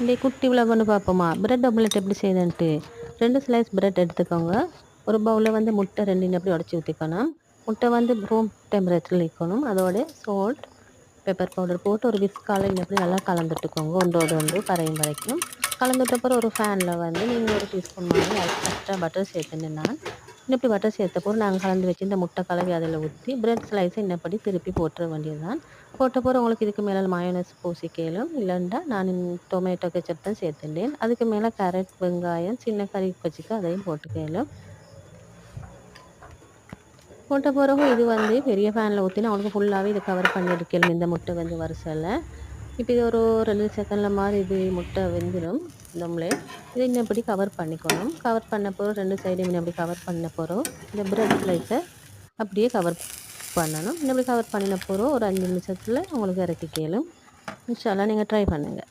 இன்றைக்கி குட்டி விலாக் ஒன்று பார்ப்போமா? பிரெட் ஆம்லெட் எப்படி செய்யுதுன்ட்டு. 2 ஸ்லைஸ் பிரெட் எடுத்துக்கோங்க. ஒரு பவுலில் வந்து முட்டை 2 அப்படி உடச்சி ஊற்றிக்கணும். முட்டை வந்து ரூம் டெம்பரேச்சரில் வைக்கணும். அதோட சால்ட், பெப்பர் பவுடர் போட்டு ஒரு விஸ்கால அப்படி நல்லா கலந்துட்டுக்கோங்க. ஒன்றோடு ஒன்று கரையும் வரைக்கும். கலந்துட்ட அப்புறம் ஒரு ஃபேனில் வந்து நீங்கள் ஒரு டீஸ்பூன் மாதிரி எக்ஸ்ட்ரா பட்டர் சேர்த்துன்னு நான் இப்படி பட்டர் சேர்த்த போது நாங்கள் கலந்து வச்சு இந்த முட்டை கலவி அதில் ஊற்றி பிரெட் ஸ்லைஸை இன்னப்படி திருப்பி போட்டுற வேண்டியது தான். போட்ட போகிற உங்களுக்கு இதுக்கு மேலே மயோனஸ் பூசிக்கலும் இல்லைண்டா நான் டொமேட்டோ கெச்சப் தான் சேர்த்துட்டேன். அதுக்கு மேலே கேரட், வெங்காயம், சின்ன கறி வச்சுக்க அதையும் போட்டுக்கலும். போட்ட பிறகு இது வந்து பெரிய ஃபேனில் ஊற்றினா அவங்களுக்கு ஃபுல்லாகவே இது கவர் பண்ணி எடுக்கலும் இந்த முட்டை வந்து வரிசையில். இப்போ இது ஒரு 2 செகண்டில் மாதிரி இது முட்டை வெந்துடும் இந்த ஆம்லெட். இதை இன்னும் இப்படி கவர் பண்ணிக்கணும். கவர் பண்ண போகிறோம் 2 சைடும் அப்படி கவர் பண்ண போகிறோம். இந்த பிரெட் ஸ்லைஸை அப்படியே கவர் பண்ணணும். இன்னும் இப்படி கவர் பண்ணின போகிறோம் ஒரு 5 நிமிஷத்தில் உங்களுக்கு இறக்கி கேளும். இன்ஷா அல்லாஹ் நீங்கள் ட்ரை பண்ணுங்கள்.